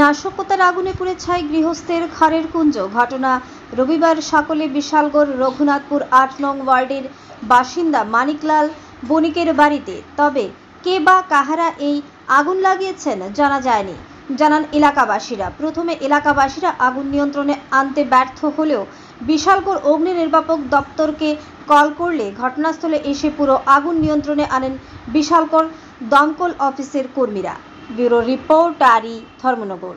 নাশকতার আগুনে পুড়ে ছাই গৃহস্থের ঘরের কুঞ্জ। ঘটনা রবিবার সকালে বিশালগড় রঘুনাথপুর ৮ নং ওয়ার্ডের বাসিন্দা মানিকলাল বণিকের বাড়িতে। তবে কে বা কাহারা এই আগুন লাগিয়েছেন জানা যায়নি, জানান এলাকাবাসীরা। প্রথমে এলাকাবাসীরা আগুন নিয়ন্ত্রণে আনতে ব্যর্থ হলেও বিশালগড় অগ্নি নির্বাপক দপ্তরকে কল করলে ঘটনাস্থলে এসে পুরো আগুন নিয়ন্ত্রণে আনেন বিশালগড় দমকল অফিসের কর্মীরা। ব্যুরো রিপোর্ট আরি ধর্মনগর।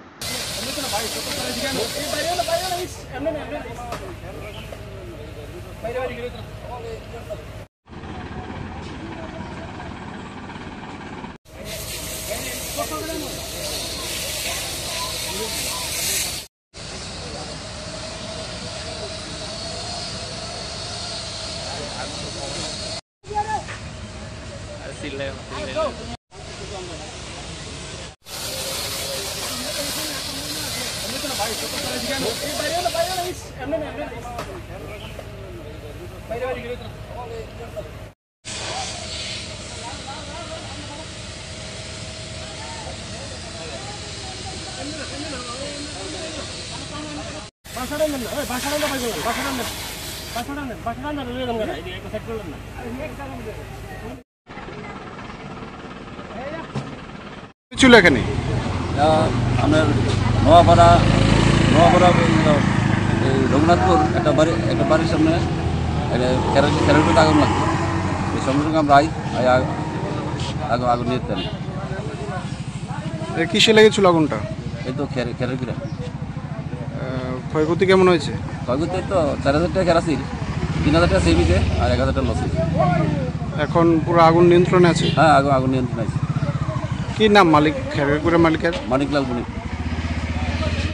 ছিল এখানে আপনার নোয়াপাড়া রঘুনাথপুর একটা বাড়ির সামনে খেলার আগুন লাগছে। এই সঙ্গে সঙ্গে আমরা আগুন নিয়ে তেল কিসে লেগেছিল আগুনটা? এই তো খেলার কিরা ক্ষয়ক্ষতি কেমন হয়েছে? ক্ষয়ক্ষতি তো ৪,০০০ টাকা কেরাসিন, ৩,০০০ টাকা সেভিতে আর ১,০০০ টাকা লস হয়েছে। এখন পুরো আগুন নিয়ন্ত্রণে আছে? হ্যাঁ, আগুন নিয়ন্ত্রণ আছে। কি নাম মালিক, খেলার মালিকের? মানিকলাল বণিক।